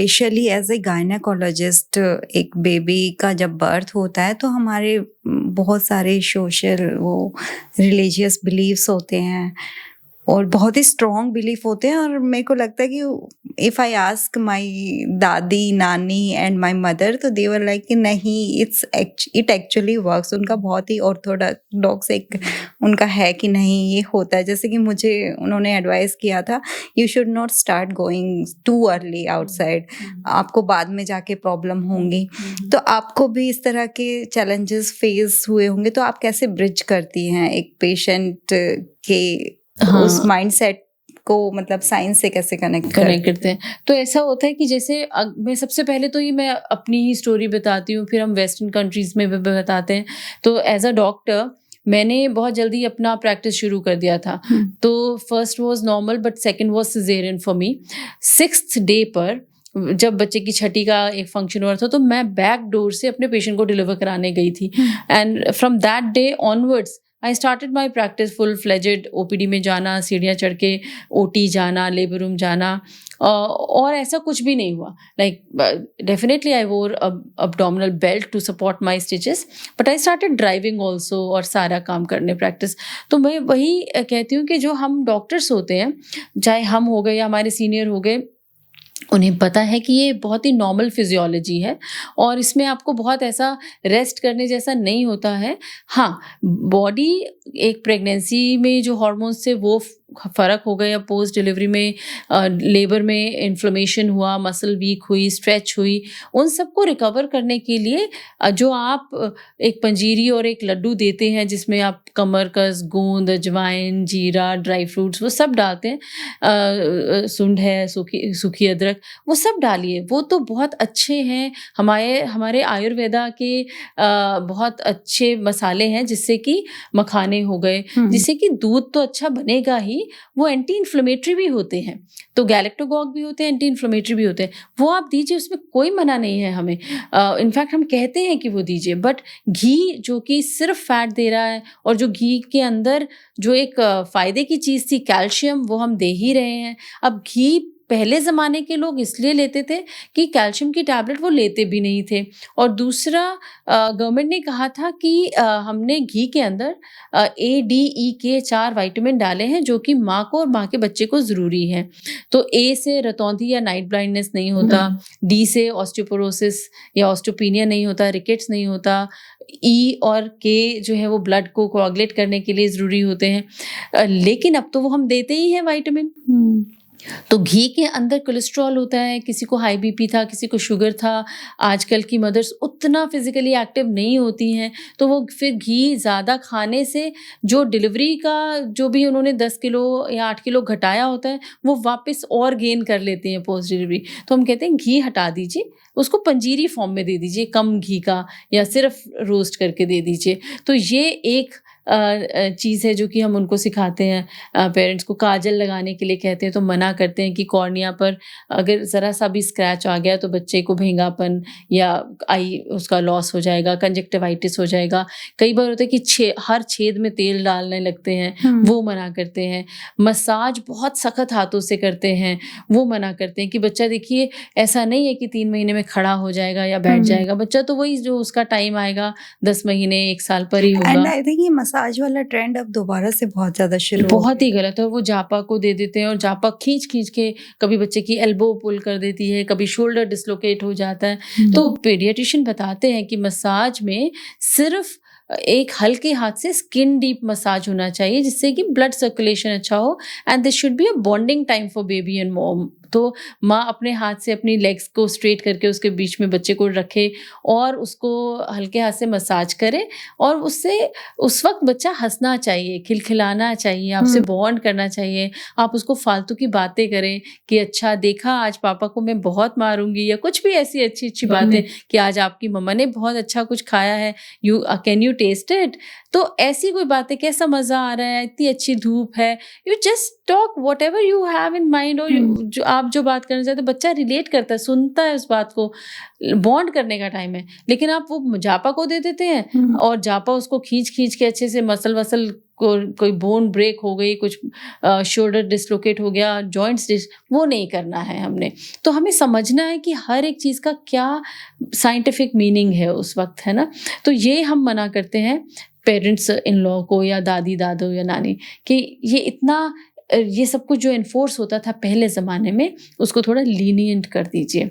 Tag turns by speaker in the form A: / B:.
A: Specially as a gynaecologist एक baby का जब बर्थ होता है तो हमारे बहुत सारे सोशल वो रिलीजियस बिलीव्स होते हैं और बहुत ही स्ट्रॉन्ग बिलीफ होते हैं। और मेरे को लगता है कि इफ़ आई आस्क माय दादी नानी एंड माय मदर तो दे वर लाइक कि नहीं, इट एक्चुअली वर्क्स। उनका बहुत ही ऑर्थोडॉक्स एक उनका है कि नहीं ये होता है। जैसे कि मुझे उन्होंने एडवाइस किया था, you should not start going too early outside, आपको बाद में जाके प्रॉब्लम होंगी। तो आपको भी इस तरह के चैलेंजेस फेस हुए होंगे, तो आप कैसे ब्रिज करती हैं एक पेशेंट के उस माइंडसेट को, मतलब साइंस से कैसे कनेक्ट
B: करते हैं? तो ऐसा होता है कि जैसे मैं सबसे पहले तो ये मैं अपनी ही स्टोरी बताती हूँ, फिर हम वेस्टर्न कंट्रीज में भी बताते हैं। तो एज अ डॉक्टर मैंने बहुत जल्दी अपना प्रैक्टिस शुरू कर दिया था। तो first was normal but second was caesarean for me. 6th day पर जब बच्चे की छठी का एक फंक्शन हुआ था तो मैं बैक डोर से अपने पेशेंट को डिलीवर कराने गई थी। And from that day onwards I started my practice full fledged. OPD में जाना, सीढ़ियाँ चढ़ के ओटी जाना, लेबर रूम जाना, और ऐसा कुछ भी नहीं हुआ। Like definitely I wore abdominal belt to support my stitches, but I started driving also और सारा काम करने प्रैक्टिस। तो मैं वही कहती हूँ कि जो हम डॉक्टर्स होते हैं, चाहे हम हो गए या हमारे सीनियर हो गए, उन्हें पता है कि ये बहुत ही नॉर्मल फिजियोलॉजी है और इसमें आपको बहुत ऐसा रेस्ट करने जैसा नहीं होता है। हाँ, बॉडी एक प्रेगनेंसी में जो हॉर्मोन्स थे वो फ़र्क हो गए, या पोस्ट डिलीवरी में लेबर में इन्फ्लेमेशन हुआ, मसल वीक हुई, स्ट्रेच हुई, उन सबको रिकवर करने के लिए जो आप एक पंजीरी और एक लड्डू देते हैं जिसमें आप कमरकस, गोंद, अजवाइन, जीरा, ड्राई फ्रूट्स वो सब डालते हैं, सुंड है, सूखी अदरक, वो सब डालिए। वो तो बहुत अच्छे हैं, हमारे आयुर्वेदा के बहुत अच्छे मसाले हैं, जिससे कि मखाने हो गए, जिससे कि दूध तो अच्छा बनेगा ही, वो एंटी इन्फ्लेमेटरी भी होते हैं। तो गैलेक्टोगॉग भी होते हैं, एंटी इन्फ्लेमेटरी भी होते हैं, वो आप दीजिए, उसमें कोई मना नहीं है हमें। इनफैक्ट हम कहते हैं कि वो दीजिए। बट घी जो कि सिर्फ फैट दे रहा है, और जो घी के अंदर जो एक फायदे की चीज़ थी कैल्शियम, वो हम दे ही रहे हैं। अब घी पहले ज़माने के लोग इसलिए लेते थे कि कैल्शियम की टैबलेट वो लेते भी नहीं थे। और दूसरा, गवर्नमेंट ने कहा था कि हमने घी के अंदर A, D, E के 4 विटामिन डाले हैं जो कि माँ को और माँ के बच्चे को ज़रूरी है। तो A से रतौंधी या नाइट ब्लाइंडनेस नहीं होता, D से ऑस्टियोपोरोसिस या ऑस्टियोपीनिया नहीं होता, रिकेट्स नहीं होता, E और K जो है वो ब्लड को कोआगुलेट करने के लिए ज़रूरी होते हैं। लेकिन अब तो वो हम देते ही हैं विटामिन। तो घी के अंदर कोलेस्ट्रॉल होता है, किसी को हाई बीपी था, किसी को शुगर था, आजकल की मदर्स उतना फिजिकली एक्टिव नहीं होती हैं, तो वो फिर घी ज़्यादा खाने से जो डिलीवरी का जो भी उन्होंने 10 किलो या 8 किलो घटाया होता है, वो वापस और गेन कर लेते हैं पोस्ट डिलीवरी। तो हम कहते हैं घी हटा दीजिए, उसको पंजीरी फॉर्म में दे दीजिए, कम घी का, या सिर्फ रोस्ट करके दे दीजिए। तो ये एक चीज़ है जो कि हम उनको सिखाते हैं। पेरेंट्स को काजल लगाने के लिए कहते हैं तो मना करते हैं कि कॉर्निया पर अगर ज़रा सा भी स्क्रैच आ गया तो बच्चे को भेंगापन या आई उसका लॉस हो जाएगा, कंजक्टिवाइटिस हो जाएगा। कई बार होता है कि हर छेद में तेल डालने लगते हैं, वो मना करते हैं। मसाज बहुत सख्त हाथों से करते हैं, वो मना करते हैं कि बच्चा देखिए ऐसा नहीं है कि 3 महीने में खड़ा हो जाएगा या बैठ जाएगा, बच्चा तो वही जो उसका टाइम आएगा 10 महीने 1 साल पर ही होगा।
A: एंड आई थिंक ये मसाज वाला ट्रेंड अब दोबारा से बहुत ज्यादा शुरू
B: बहुत ही गलत है। वो जापा को दे देते हैं और जापा खींच के कभी बच्चे की एल्बो पुल कर देती है, कभी शोल्डर डिसलोकेट हो जाता है। तो पीडियाट्रिशियन बताते हैं कि मसाज में सिर्फ एक हल्के हाथ से स्किन डीप मसाज होना चाहिए जिससे कि ब्लड सर्कुलेशन अच्छा हो, and this should be a bonding time for baby and mom. तो माँ अपने हाथ से अपनी लेग्स को स्ट्रेट करके उसके बीच में बच्चे को रखे और उसको हल्के हाथ से मसाज करे, और उससे उस वक्त बच्चा हंसना चाहिए, खिलखिलाना चाहिए, आपसे बॉन्ड करना चाहिए। आप उसको फालतू की बातें करें कि अच्छा देखा आज पापा को मैं बहुत मारूंगी, या कुछ भी ऐसी अच्छी अच्छी बातें कि आज आपकी मम्मा ने बहुत अच्छा कुछ खाया है, कैन यू टेस्ट इट। तो ऐसी कोई बातें, कैसा मजा आ रहा है, इतनी अच्छी धूप है, you just talk what ever you have in mind, और जो आप आप जो बात करना चाहते हैं, बच्चा रिलेट करता है, सुनता है उस बात को, बॉन्ड करने का टाइम है। लेकिन आप वो जापा को दे देते हैं और जापा उसको खींच के अच्छे से मसल को, कोई बोन ब्रेक हो गई, कुछ शोल्डर डिसलोकेट हो गया, जॉइंट्स वो नहीं करना है हमने। तो हमें समझना है कि हर एक चीज़ का क्या साइंटिफिक मीनिंग है उस वक्त, है ना? तो ये हम मना करते हैं पेरेंट्स इन लॉ को या दादी दादू या नानी कि ये इतना ये सब कुछ जो एनफोर्स होता था पहले ज़माने में, उसको थोड़ा लीनिएंट कर दीजिए।